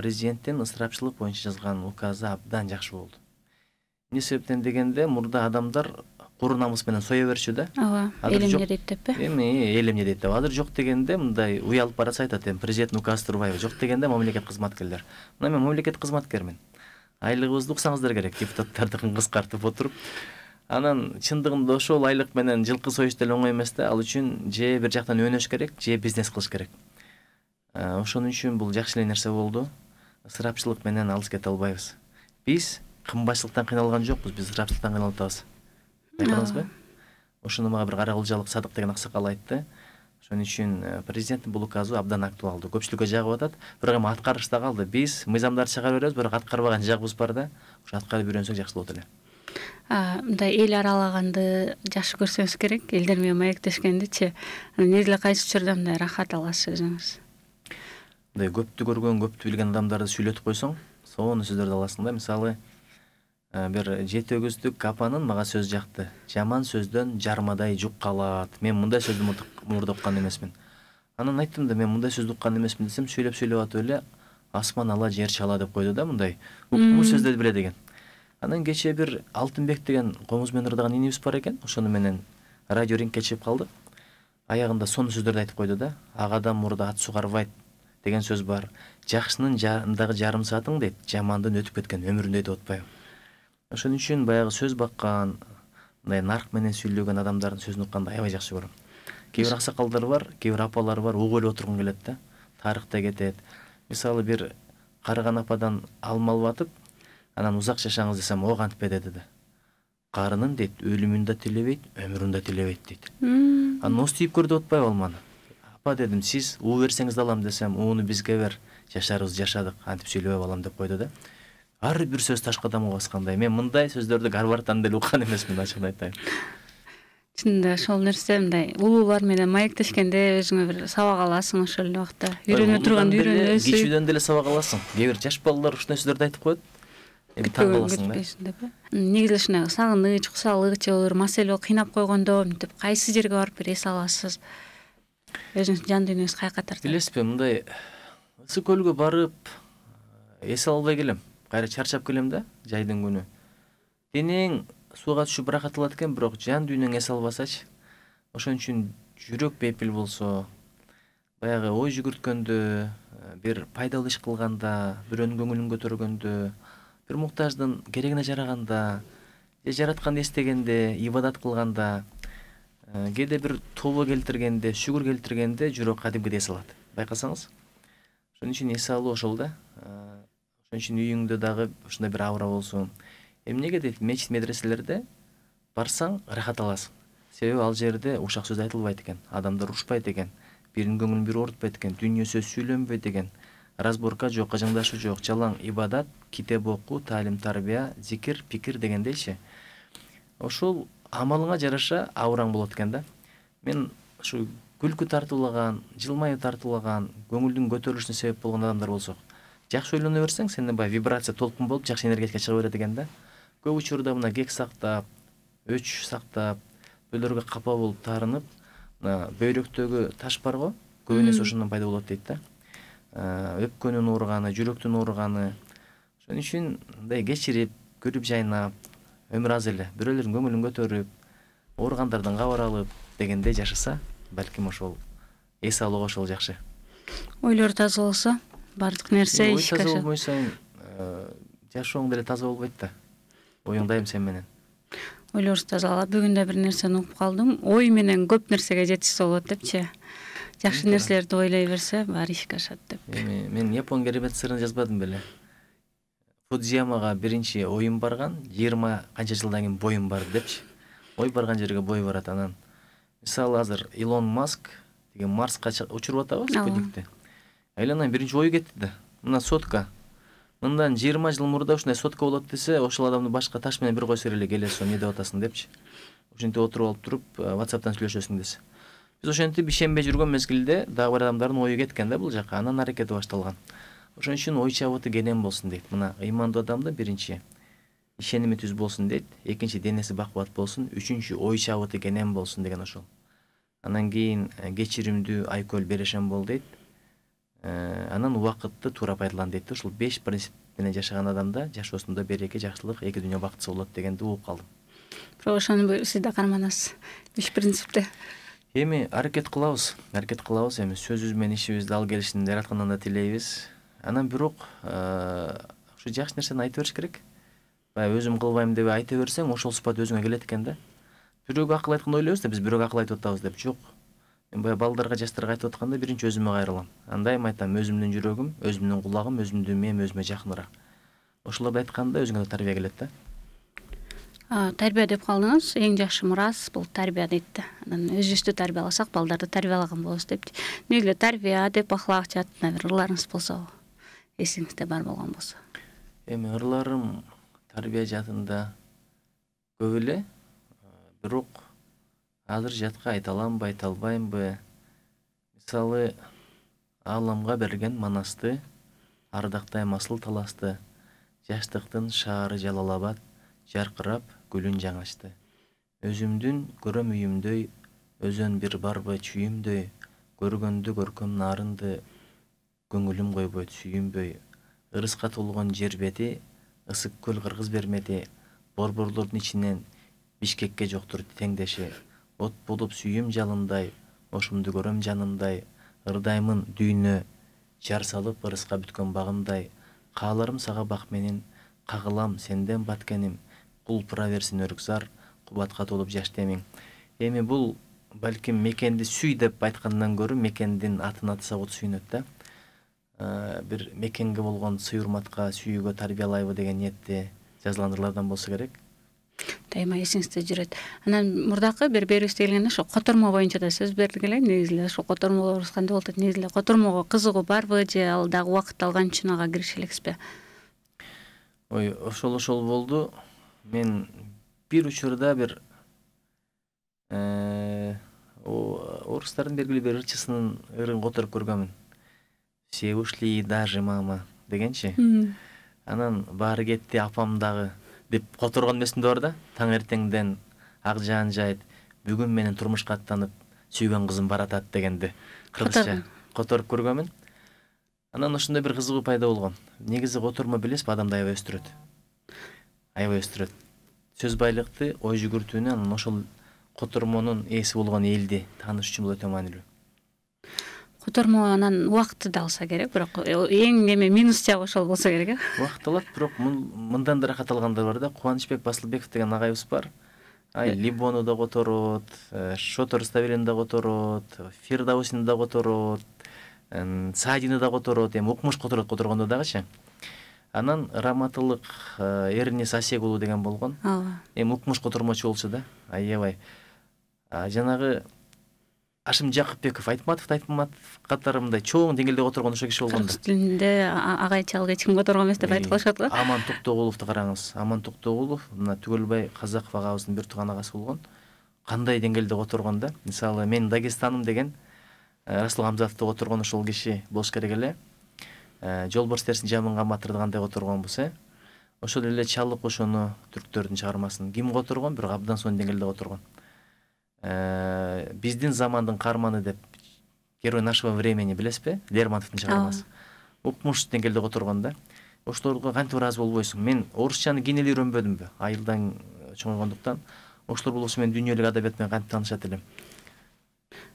президенттин ысырапчылык боюнча жазган указы абдан жакшы болду. Эмне себептен дегенде мурда адамдар куру намыс менен сое берчү да. Ооба, элемне дейт деп. Эми элемне дейт деп. Азыр жок дегенде мындай уялып баратса айтат, президент указ турбайбы? Жок дегенде мамлекет кызматкерлер. Мына мен мамлекет кызматкермин. Айлыгыбызды уксаңыздар керек, депутаттардыкын кыскартып отуруп. Анан чындыгында ошол айлык менен жылкы союш деле оңой эмес да. Ал үчүн же бир жактан өнөш керек, же бизнес кылыш керек. Ошон үчүн бул жакшы эле нерсе болду. Ысырапчылык менен алыс кете албайбыз. Биз кымбатчылыктан кыйналган жокпуз, биз ысырапчылыктан кыйналып атабыз. Байкадыңызбы? Ошону мага бир Каракылжалык Садык деген аксакал айтты. Ошон үчүн президенттин бул указы абдан актуалдуу. Көпчүлүккө жагып атат, бирок эми аткарышта калды. Биз мыйзамдарды чыгарып беребиз, бирок аткарбаган жагыбыз бар да. Ошо аткарып үйрөнсөк жакшы болот эле. Мындай эл аралаганды жакшы көрсөңүз керек, элдер менен маектешкендичи. Негизи кайсы учурда мындай рахат аласыз өзүңүз? Мындай көптү көргөн, көптү билген адамдарды сүйлөтүп койсоң, сонун сөздөрдү аласың да. Мисалы, бир 7 өгүздүк апанын мага сөз жакты. Жаман сөздөн жармадай жук калат. Мен мындай сөздү мурда уккан эмесмин. Анан айттым да, мен мындай сөздү уккан эмесмин десем, сүйлөп атып эле асман ала, жер чала деп койду да, мындай. Укмуш сөздөрдү биле деген. Анан кечээ бир Алтынбек деген комуз менен ырдаган инибиз бар экен. Ошону менен радио рингке чыгып калдык. Аягында сонун сөздөрдү айтып койду да. Ак адам мурда ат сугарбайт деген сөз бар. Жакшынын жанындагы жарым саатың дейт, жамандын өтүп кеткен өмүрүндөй деп атпайбы. Ошон үчүн баягы сөз баккан, мындай нарк менен сүйлөгөн адамдардын сөзүн укканды аябай жакшы көрөм. Кээ бир аксакалдар бар, кээ бир апалар бар, угуп эле отургун келет да. Тарыхта кетет. Мисалы бир карыган ападан алма алып атып, анан узак жашаңыз десем, о кантпе деди да. Карынын дейт, өлүмүн да тилебейт, өмүрүн да тилебейт дейт. Анан остүйүп көр деп атпайбы алманы? Апа дедим, сиз уу берсеңиз да алам десем, ууну бизге бер, жашарыбыз жашадык, антип сүйлөбөй алам деп койду да. Ар бир сөз ташка дамга баскандай. Мен мындай сөздөрдү Гарвардтан деле уккан эмесмин, ачыгын айтайын. Чынында ошол нерсе мындай улуулар менен маектешкенде өзүңө бир сабак аласың ошол эле убакта. Үйрөнө турганда үйрөнөсүң. Кичүүдөн деле сабак аласың. Кээ бир жаш балдар ушундай сөздөрдү айтып коет. Эми таң каласың да. Негизи ушундай сагыныч, кусалык же бир маселе кыйнап койгондо мынтип кайсы жерге барып бир эс аласыз? Өзүңүздүн жан дүйнөңүз каяка тартат? Билесизби, мындай ысык көлгө барып эс албай келем. Кайра чарчап келем да, жайдын күнү. Денең сууга түшүп рахат алат экен, бирок жан дүйнөң эс албасачы. Ошон үчүн жүрөк бепил болсо, баягы ой жүгүрткөндө, бир пайдалуу иш кылганда, бирөөнүн көңүлүн көтөргөндө, бир муктаждын керегине жараганда, же жаратканды эстегенде, ибадат кылганда, кээде бир тобо келтиргенде, шүгүр келтиргенде жүрөк кадимкидей эс алат. Байкасаңыз. Ошон үчүн эс алуу ошол да. Ошон үчүн үйүңдө дагы ушундай бир аура болсун. Эмнеге дейт, мечит медреселерде барсаң рахат аласың. Себеби ал жерде ушак сөз айтылбайт экен, адамдар урушпайт экен, биринин көңүлүн бири оорутпайт экен, дүйнө сөз сүйлөнбөйт экен, разборка жок, кажаңдашуу жок, жалаң ибадат, китеп окуу, таалим тарбия, зикир, пикир дегендейчи. Ошол амалыңа жараша аураң болот экен да. Мен ушу күлкү тартуулаган, жылмаюу тартуулаган, көңүлдүн көтөрүлүшүнө себеп болгон адамдар болсок, жакшы ойлоно берсең, сенден баягы вибрация толкун болуп, жакшы энергетика чыга берет экен да. Көп учурда мына кек сактап, өч сактап, бөлөргө капа болуп таарынып, бөйрөктөгү таш бар го, көбүнесе ошондон пайда болот дейт да. Өпкөнүн ооруганы, жүрөктүн ооруганы. Ошон үчүн мындай кечирип, күлүп жайнап, өмүр аз эле, бирөөлөрдүн көңүлүн көтөрүп, ооругандардан кабар алып дегендей жашаса, балким ошол эс алууга ошол жакшы. Ойлор таза болсо, бардык нерсе ишке ашат. Таза болбойсоң, жашооң деле таза болбойт да. Оюң дайым сен менен. Ойлорубуз тазалап, бүгүн да бир нерсени угуп калдым. Ой менен көп нерсеге жетишсе болот депчи. Жакшы нерселерди ойлой берсе, баары ишке ашат деп. Мен Япон керемет сырын жазбадым беле. Фудзиямага биринчи оюм барган, 20 канча жылдан кийин боюм барды депчи. Ой барган жерге бой барат. Анан мисалы азыр Илон Маск деген Марска учуруп атабы спутникти. Айланан биринчи ою кетти да. Мына сотка. Мындан 20 жыл мурда ушундай сотка болот десе, ошол адамды башка таш менен бир койсор эле келесиң, эмне деп атасың депчи. Ошентип отуруп алып туруп, WhatsApp'тан сүйлөшөсүң десе. Биз ошентип ишенбей жүргөн мезгилде дагы бир адамдардын ою кеткен да бул жака, анан аракети башталган. Ошон үчүн ой чабыты кенен болсун дейт. Мына ыймандуу адамда биринчи ишеними түз болсун дейт, экинчи денеси бакубат болсун, үчүнчү ой чабыты кенен болсун деген ошол. Анан кийин кечиримдүү, айкөл, берешен бол дейт. Анан убакытты туура пайдалан дейт. Ушул 5 принцип менен жашаган адамда жашоосунда береке, жакшылык, эки дүйнө бактысы болот дегенди угуп калдым. Бирок ошону сиз да карманасыз. 5 принципти. Эми аракет кылабыз. Эми сөзүбүз менен ишибизди ал келишин Жараткандан да тилейбиз. Анан бирок ушу жакшы нерсени айта бериш керек. Баягы өзүм кылбайм деп айта берсең, ошол сыпат өзүңө келет экен да. Бирөөгө акыл айтканды ойлойбуз да, биз бирөөгө акыл айтып атабыз деп. Жок. Мен баягы балдарга, жаштарга айтып атканда биринчи өзүмө кайрылам. Андайым айтам, өзүмдүн жүрөгүм, өзүмдүн кулагым, өзүмдүн мээм өзүмө жакыныраак. Ошолорду айтканда өзүңө да тарбия келет да. Тарбия деп калдыңыз. Эң жакшы мурас бул тарбия дейт да. Анан өзүбүздү тарбияласак, балдарды тарбиялаган болобуз деп. Негизи тарбия деп ахлак жаатына бир ырларыңыз болсо, эсиңизде бар болгон болсо. Эми ырларым тарбия жаатында көп эле, бирок азыр жатка айта аламбы, айта албаймбы? Мисалы, ааламга берген манасты, ардактайм асыл таласты, жаштыктын шаары Жалал-Абад, жаркырап гүлүн жаңачты. Өзүмдүн көрөм үйүмдөй, өзөн бир барбы чүйүмдөй, көргөндү көркөм нарынды, көңүлүм койбойт сүйүнбөй. Ырыска толгон жер бети, ысык көл кыргыз бермеди, борборлордун ичинен Бишкекке жоктур теңдеши. От болуп сүйүм жалындай, ошумду көрөм жанымдай, ырдаймын дүйнө, жар салып ырыска бүткөн багымдай. Кааларым сага бак менин, кагылам сенден баткеним, кулпура берсин өрүкзар, кубатка толуп жаш демиң. Эми бул балким мекенди сүй деп айткандан көрө мекендин атын атса от сүйүнөт да. Бир мекенге болгон сый урматка, сүйүүгө тарбиялайбы деген ниетте жазылган ырлардан болсо керек. Дайыма эсиңизде жүрөт. Анан мурдакы бир берүүбүзгө келгенде ошо котормо боюнча да сөз бердик эле. Негизи эле ошо котормолорубуз кандай болот? Негизи эле котормого кызыгуу барбы же ал дагы убакыт алган үчүн ага кирише элексизби? Ой, ошол болду. Мен бир учурда бир орустардын белгилүү бир ырчысынын ырын которуп көргөмүн. Все ушли даже мама дегенчи. Анан баары кетти апам дагы деп которгон эмесимде бар да. Таң эртеңден ак жаан жайыт, бүгүн менен турмушка аттанып, сүйгөн кызым баратат дегенди кыргызча которуп көргөмүн. Анан ошондой бир кызыгуу пайда болгон. Негизи котормо билесизби, адамды аябай өстүрөт. Сөз байлыкты, ой жүгүртүүнү, анан ошол котормонун ээси болгон элди тааныш үчүн бул өтө маанилүү. Котормо анан убакытты да алса керек, бирок эң минус жагы ошол болсо керек, Убакыт алат, бирок мындан да рахат алгандар бар да. Кубанычбек Басылбеков деген агайыбыз бар. Либону да которот, Шото Руставелин да которот, Фирдаусини да которот, Саадини да которот, эми укмуш которгондо дагычы. Анан Раматылык Эрнис Асек уулу деген болгон. Эми укмуш котормочу болчу да. Аябай. Жанагы Ашым Жакыпбеков, Айтматов катарымдай чоң деңгээлде которгон ошо киши болгон да. Кыргыз тилинде агай чалып эч ким которгон эмес деп айтып калышат го. Аман Токтогуловду караңыз. Аман Токтогулов мына Түгөлбай Казаков агабыздын бир тууган агасы болгон. Кандай деңгээлде которгон да. Мисалы, мен Дагестаным деген Расул Хамзатовду которгон ошол киши болуш керек эле. Жолборс терсин жамынган батырды кандай которгон болсо, ошол эле Чалык ошону түрктөрдүн чыгармасын ким которгон, бирок абдан сонун деңгээлде которгон. Биздин замандын каарманы деп Герой нашего времени билесизби? Лермонтовдун чыгармасы. Укмуш деңгээлде которгон да. Ошолорго кантип ыраазы болбойсуң? Мен орусчаны кийин эле үйрөнбөдүмбү? Айылдан чоңойгондуктан ошолор болсо мен дүйнөлүк адабият менен кантип таанышат элем.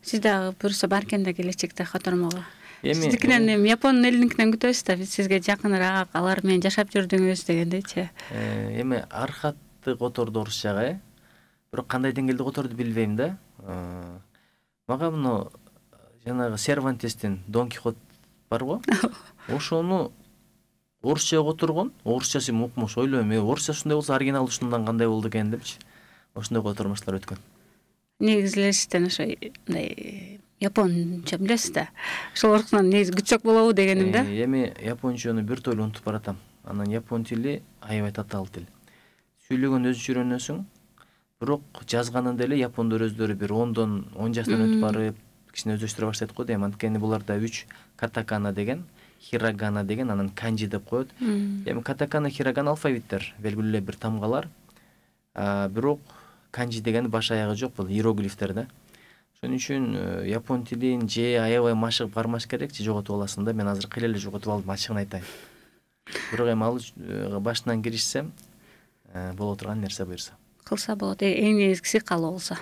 Сиз дагы буюрса бар экен да келечекте котормого. Сиздикинен Япон элиникинен күтөбүз да, биз сизге жакыныраак, алар менен жашап жүрдүңүз дегендейчи. Эми архатты которду орусчага, бирок кандай деңгээлде которду билбейм да. Мага муну жанагы Сервантестин Дон Кихот бар го. Ошону орусчага которгон, орусчасы укмуш. Ойлойм, орусчасындай болсо оригинал ушундан кандай болду экен депчи. Ошондой котормоштор өткөн. Негизи эле сизден ошо японча билесиз да. Ошол оркунан негизи күтсөк болобу дегеним да. Эми япончону бир тойло унутуп баратам. Анан япон тили аябай татаал тил. Сүйлөгөн өзүнчө үйрөнөсүң, бирок жазганында эле япондор өздөрү бир 10 жаштан өтүп барып, кичине өздөштүрө баштайт го дейм. Анткени буларда 3 катакана деген, хирогана деген, анан канжи деп коет. Эми катакана, хирогана алфавиттер, белгилүү эле бир тамгалар. Бирок канжи деген баш аягы жок, бул иероглифтер да. Ошон үчүн япон тилин же аябай машыгып кармаш керек, же жоготуп аласың да. Мен азыр кыйла эле жоготуп алдым, ачыгын айтайын. Бирок эми ал башынан киришсем боло турган нерсе буюрса. Кылса болот. Эң негизгиси каалоо болсо.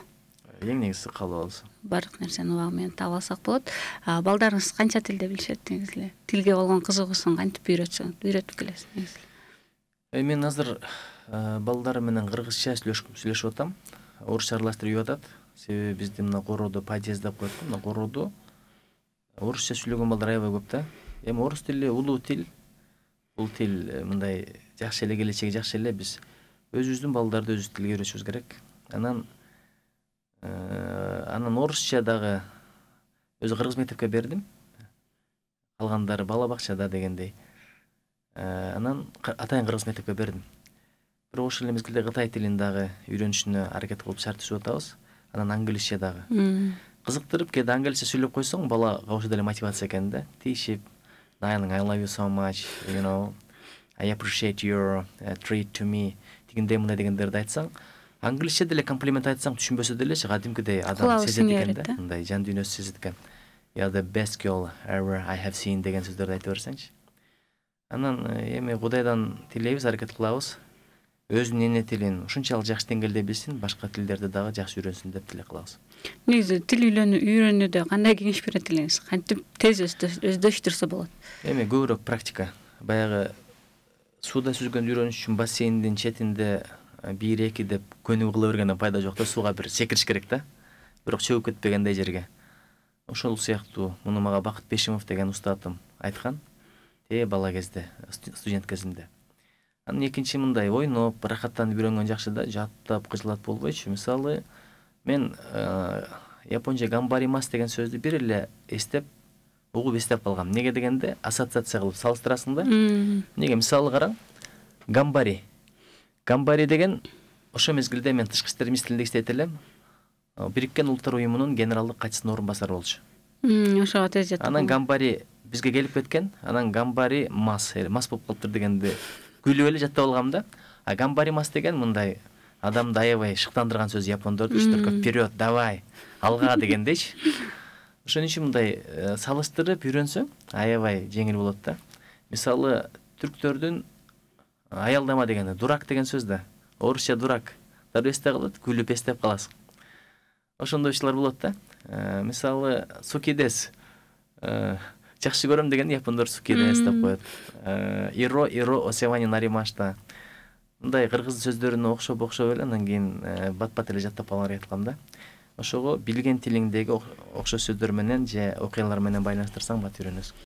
Эң негизгиси каалоо болсо. Бардык нерсени убагы менен таап алсак болот. Балдарыңыз канча тилде билишет негизи эле? Тилге болгон кызыгуусун кантип үйрөтүп келесиз негизи эле? Мен азыр балдарым менен кыргызча сүйлөшүп атам. Орусча аралаштырып үйүп атат. Себеби бизде мына Короодо подъезд деп коет. Мына Короодо орусча сүйлөгөн балдар аябай көп да. Эми орус тили улуу тил. Бул тил мындай жакшы эле, келечеги жакшы эле. Биз өзүбүздүн балдарды өзүбүз тилге үйрөтүшүбүз керек. Анан орусча дагы өзү кыргыз мектепке бердим. Калгандары бала бакчада дегендей. Анан атайын кыргыз мектепке бердим. Бирок ошол эле мезгилде кытай тилин дагы үйрөнүшүнө аракет кылып шарт түзүп атабыз. Анан англисче дагы. Кызыктырып, кээде англисче сүйлөп койсоң, балага ошол деле мотивация экен да. Тиешип, Darling, I love you so much, I appreciate your treat to me дегендей мындай дегендерди айтсаң, англисче деле комплимент айтсаң түшүнбөсө делечи, кадимкидей адам сезет экен да. Мындай жан дүйнөсү сезет экен. You're the best girl ever I have seen деген сөздөрдү айтып берсеңчи. Анан эми Кудайдан тилейбиз, аракет кылабыз. Өзүнүн эне тилин ушунчалык жакшы деңгээлде билсин, башка тилдерди дагы жакшы үйрөнсүн деп тилек кылабыз. Негизи тил үйрөнүүдө кандай кеңеш берет элеңиз? Кантип тез өздөштүрсө болот? Эми көбүрөөк практика. Баягы сууда сүзгөндү үйрөнүш үчүн бассейндин четинде 1-2 деп көнүгүү кыла бергенден пайда жок да. Сууга бир секириш керек да. Бирок чөгүп кетпегендей жерге. Ошол сыяктуу муну мага Бакыт Бешимов деген устатым айткан. Бала кезде, студент кезинде. Анан экинчи мындай ойноп, рахаттанып үйрөнгөн жакшы да, жаттап, кыжылат болбойчу. Мисалы, мен японча гамбаримас деген сөздү бир эле эстеп, угуп эстеп калгам. Неге дегенде, ассоциация кылып салыштырасың да. Неге мисалы караң, гамбари. Гамбари деген ошо мезгилде мен тышкы иштер министрлигинде иштейт элем. Бириккен Улуттар уюмунун генералдык катчысынын орун басары болчу. Ошого тез жеттим. Анан гамбари бизге келип кеткен. Анан гамбари мас болуп калыптыр дегенди күлүп эле жаттап алгам да. А гамбари мас деген мындай адамды аябай шыктандырган сөз япондорду. Штурка вперед, давай, алга дегендейчи. Ошон үчүн мындай салыштырып үйрөнсөң, аябай жеңил болот да. Мисалы, түрктөрдүн аялдама дегенде дурак деген сөз да. Орусча дурак. Дары эстеп калат, күлүп эстеп каласың. Ошондой ишler болот да. Мисалы, сукидес. Жакшы көрөм деген япондор сукидес деп коет. Иро осевани наримашта. Мындай кыргыз сөздөрүнө окшоп эле анан кийин бат-бат эле жаттап алган аракет кылам да. Ошого билген тилиңдеги окшош сөздөр менен же окуялар менен байланыштырсаң бат үйрөнөсүң.